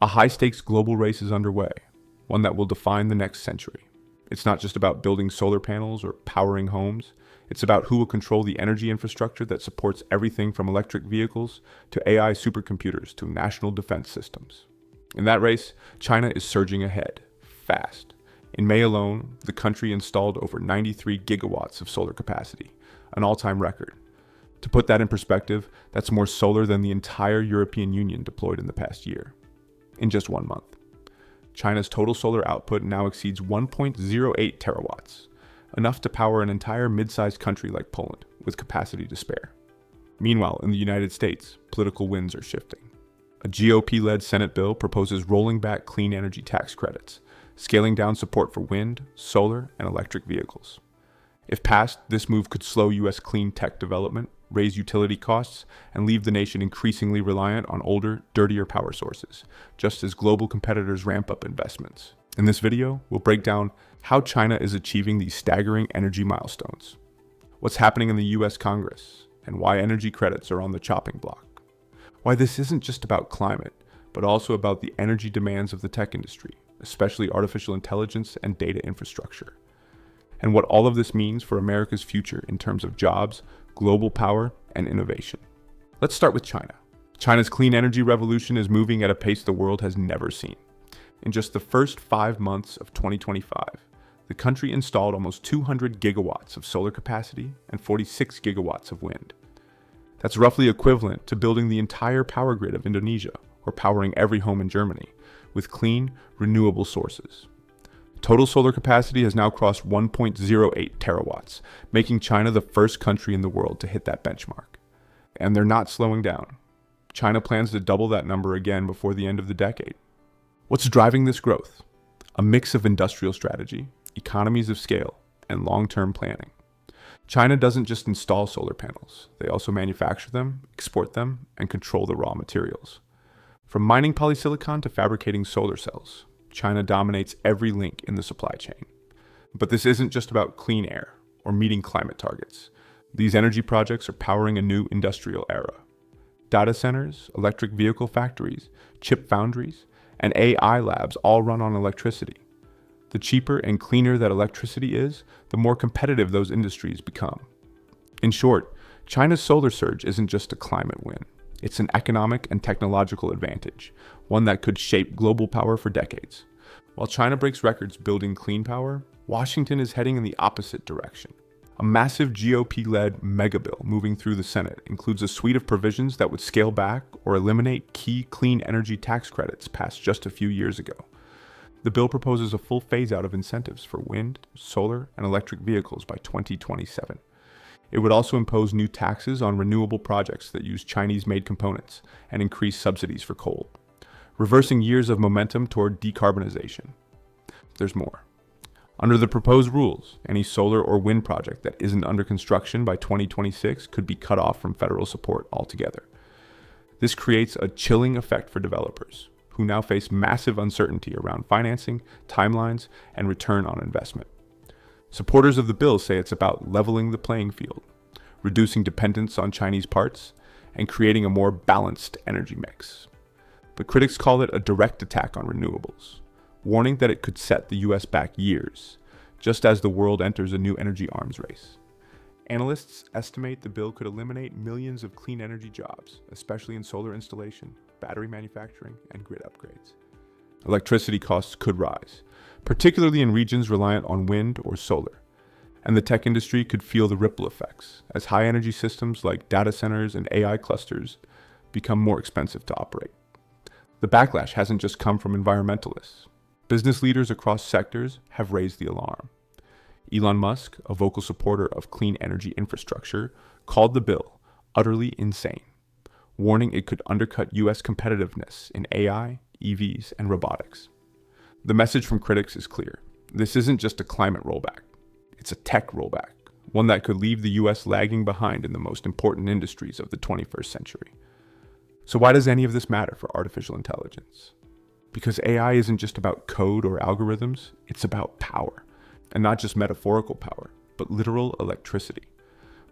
A high-stakes global race is underway, one that will define the next century. It's not just about building solar panels or powering homes. It's about who will control the energy infrastructure that supports everything from electric vehicles to AI supercomputers to national defense systems. In that race, China is surging ahead, fast. In May alone, the country installed over 93 gigawatts of solar capacity, an all-time record. To put that in perspective, that's more solar than the entire European Union deployed in the past year. In just 1 month. China's total solar output now exceeds 1.08 terawatts, enough to power an entire mid-sized country like Poland, with capacity to spare. Meanwhile, in the United States, political winds are shifting. A GOP-led Senate bill proposes rolling back clean energy tax credits, scaling down support for wind, solar, and electric vehicles. If passed, this move could slow U.S. clean tech development, raise utility costs, and leave the nation increasingly reliant on older, dirtier power sources, just as global competitors ramp up investments. In this video, we'll break down how China is achieving these staggering energy milestones, what's happening in the U.S. Congress, and why energy credits are on the chopping block. Why this isn't just about climate, but also about the energy demands of the tech industry, especially artificial intelligence and data infrastructure. And what all of this means for America's future in terms of jobs, global power, and innovation. Let's start with China. China's clean energy revolution is moving at a pace the world has never seen. In just the first 5 months of 2025, the country installed almost 200 gigawatts of solar capacity and 46 gigawatts of wind. That's roughly equivalent to building the entire power grid of Indonesia or powering every home in Germany with clean, renewable sources. Total solar capacity has now crossed 1.08 terawatts, making China the first country in the world to hit that benchmark. And they're not slowing down. China plans to double that number again before the end of the decade. What's driving this growth? A mix of industrial strategy, economies of scale, and long-term planning. China doesn't just install solar panels. They also manufacture them, export them, and control the raw materials. From mining polysilicon to fabricating solar cells, China dominates every link in the supply chain. But this isn't just about clean air or meeting climate targets. These energy projects are powering a new industrial era. Data centers, electric vehicle factories, chip foundries, and AI labs all run on electricity. The cheaper and cleaner that electricity is, the more competitive those industries become. In short, China's solar surge isn't just a climate win. It's an economic and technological advantage, one that could shape global power for decades. While China breaks records building clean power, Washington is heading in the opposite direction. A massive GOP-led megabill moving through the Senate includes a suite of provisions that would scale back or eliminate key clean energy tax credits passed just a few years ago. The bill proposes a full phase-out of incentives for wind, solar, and electric vehicles by 2027. It would also impose new taxes on renewable projects that use Chinese-made components and increase subsidies for coal, reversing years of momentum toward decarbonization. There's more. Under the proposed rules, any solar or wind project that isn't under construction by 2026 could be cut off from federal support altogether. This creates a chilling effect for developers, who now face massive uncertainty around financing, timelines, and return on investment. Supporters of the bill say it's about leveling the playing field, reducing dependence on Chinese parts, and creating a more balanced energy mix. But critics call it a direct attack on renewables, warning that it could set the US back years, just as the world enters a new energy arms race. Analysts estimate the bill could eliminate millions of clean energy jobs, especially in solar installation, battery manufacturing, and grid upgrades. Electricity costs could rise, particularly in regions reliant on wind or solar, and the tech industry could feel the ripple effects as high-energy systems like data centers and AI clusters become more expensive to operate. The backlash hasn't just come from environmentalists. Business leaders across sectors have raised the alarm. Elon Musk, a vocal supporter of clean energy infrastructure, called the bill utterly insane, warning it could undercut US competitiveness in AI, EVs, and robotics. The message from critics is clear. This isn't just a climate rollback. It's a tech rollback, one that could leave the US lagging behind in the most important industries of the 21st century. So why does any of this matter for artificial intelligence? Because AI isn't just about code or algorithms, it's about power. And not just metaphorical power, but literal electricity.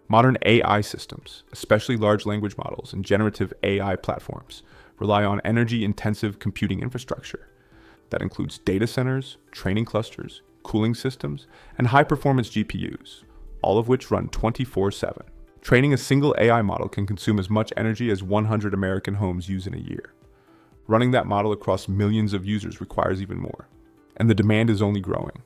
Modern AI systems, especially large language models and generative AI platforms, rely on energy-intensive computing infrastructure. That includes data centers, training clusters, cooling systems, and high-performance GPUs, all of which run 24/7. Training a single AI model can consume as much energy as 100 American homes use in a year. Running that model across millions of users requires even more, and the demand is only growing.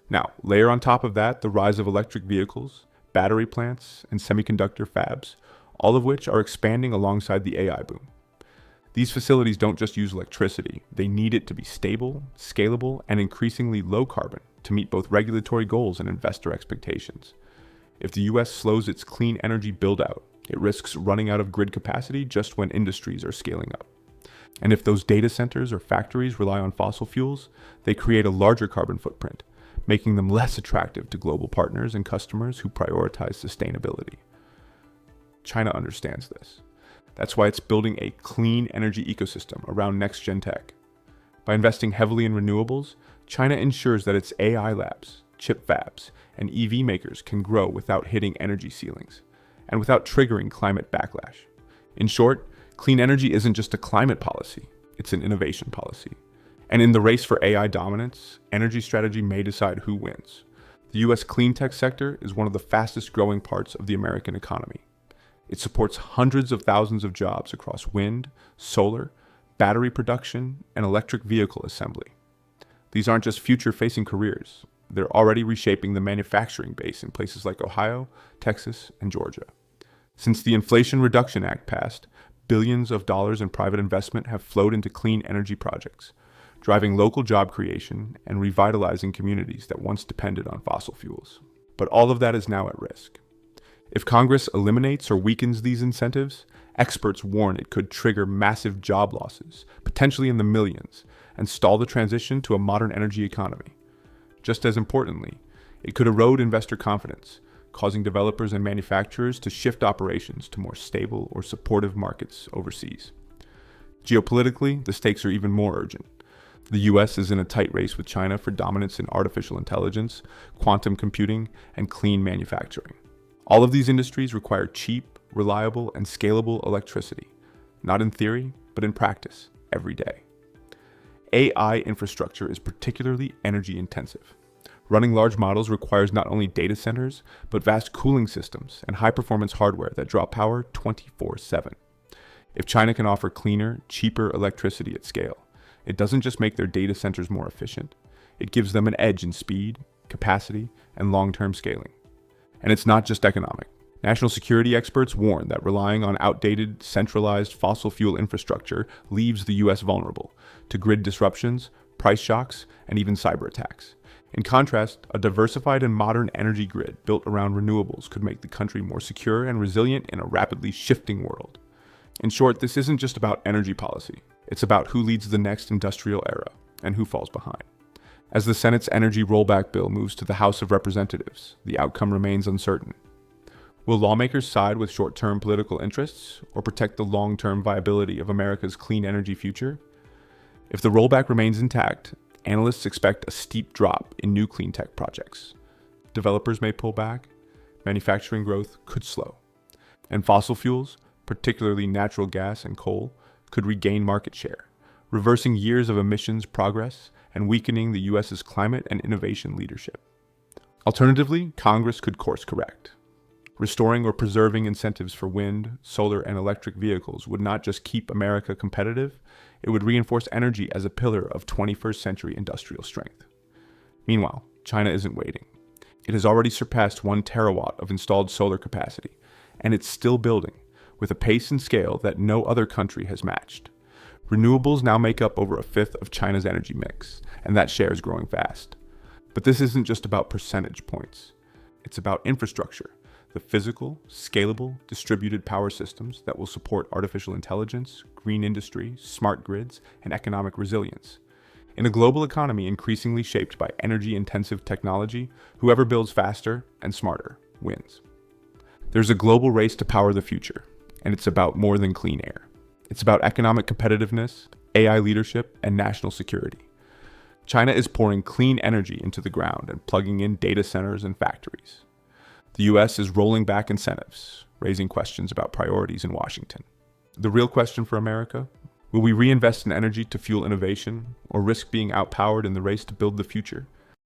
Now, layer on top of that the rise of electric vehicles, battery plants, and semiconductor fabs, all of which are expanding alongside the AI boom. These facilities don't just use electricity, they need it to be stable, scalable, and increasingly low carbon to meet both regulatory goals and investor expectations. If the US slows its clean energy build-out, it risks running out of grid capacity just when industries are scaling up. And if those data centers or factories rely on fossil fuels, they create a larger carbon footprint, making them less attractive to global partners and customers who prioritize sustainability. China understands this. That's why it's building a clean energy ecosystem around next-gen tech. By investing heavily in renewables, China ensures that its AI labs, chip fabs, and EV makers can grow without hitting energy ceilings, and without triggering climate backlash. In short, clean energy isn't just a climate policy, it's an innovation policy. And in the race for AI dominance, energy strategy may decide who wins. The US clean tech sector is one of the fastest growing parts of the American economy. It supports hundreds of thousands of jobs across wind, solar, battery production, and electric vehicle assembly. These aren't just future-facing careers. They're already reshaping the manufacturing base in places like Ohio, Texas, and Georgia. Since the Inflation Reduction Act passed, billions of dollars in private investment have flowed into clean energy projects, driving local job creation and revitalizing communities that once depended on fossil fuels. But all of that is now at risk. If Congress eliminates or weakens these incentives, experts warn it could trigger massive job losses, potentially in the millions, and stall the transition to a modern energy economy. Just as importantly, it could erode investor confidence, causing developers and manufacturers to shift operations to more stable or supportive markets overseas. Geopolitically, the stakes are even more urgent. The US is in a tight race with China for dominance in artificial intelligence, quantum computing, and clean manufacturing. All of these industries require cheap, reliable, and scalable electricity, not in theory, but in practice, every day. AI infrastructure is particularly energy intensive. Running large models requires not only data centers, but vast cooling systems and high-performance hardware that draw power 24/7. If China can offer cleaner, cheaper electricity at scale, it doesn't just make their data centers more efficient, it gives them an edge in speed, capacity, and long-term scaling. And it's not just economic. National security experts warn that relying on outdated, centralized fossil fuel infrastructure leaves the US vulnerable to grid disruptions, price shocks, and even cyber attacks. In contrast, a diversified and modern energy grid built around renewables could make the country more secure and resilient in a rapidly shifting world. In short, this isn't just about energy policy. It's about who leads the next industrial era and who falls behind. As the Senate's energy rollback bill moves to the House of Representatives, the outcome remains uncertain. Will lawmakers side with short-term political interests or protect the long-term viability of America's clean energy future? If the rollback remains intact, analysts expect a steep drop in new clean tech projects. Developers may pull back, manufacturing growth could slow, and fossil fuels, particularly natural gas and coal, could regain market share, reversing years of emissions progress and weakening the US's climate and innovation leadership. Alternatively, Congress could course correct. Restoring or preserving incentives for wind, solar, and electric vehicles would not just keep America competitive, it would reinforce energy as a pillar of 21st century industrial strength. Meanwhile, China isn't waiting. It has already surpassed 1 terawatt of installed solar capacity, and it's still building, with a pace and scale that no other country has matched. Renewables now make up over a fifth of China's energy mix, and that share is growing fast. But this isn't just about percentage points. It's about infrastructure, the physical, scalable, distributed power systems that will support artificial intelligence, green industry, smart grids, and economic resilience. In a global economy increasingly shaped by energy-intensive technology, whoever builds faster and smarter wins. There's a global race to power the future, and it's about more than clean air. It's about economic competitiveness, AI leadership, and national security. China is pouring clean energy into the ground and plugging in data centers and factories. The US is rolling back incentives, raising questions about priorities in Washington. The real question for America: Will we reinvest in energy to fuel innovation, or risk being outpowered in the race to build the future?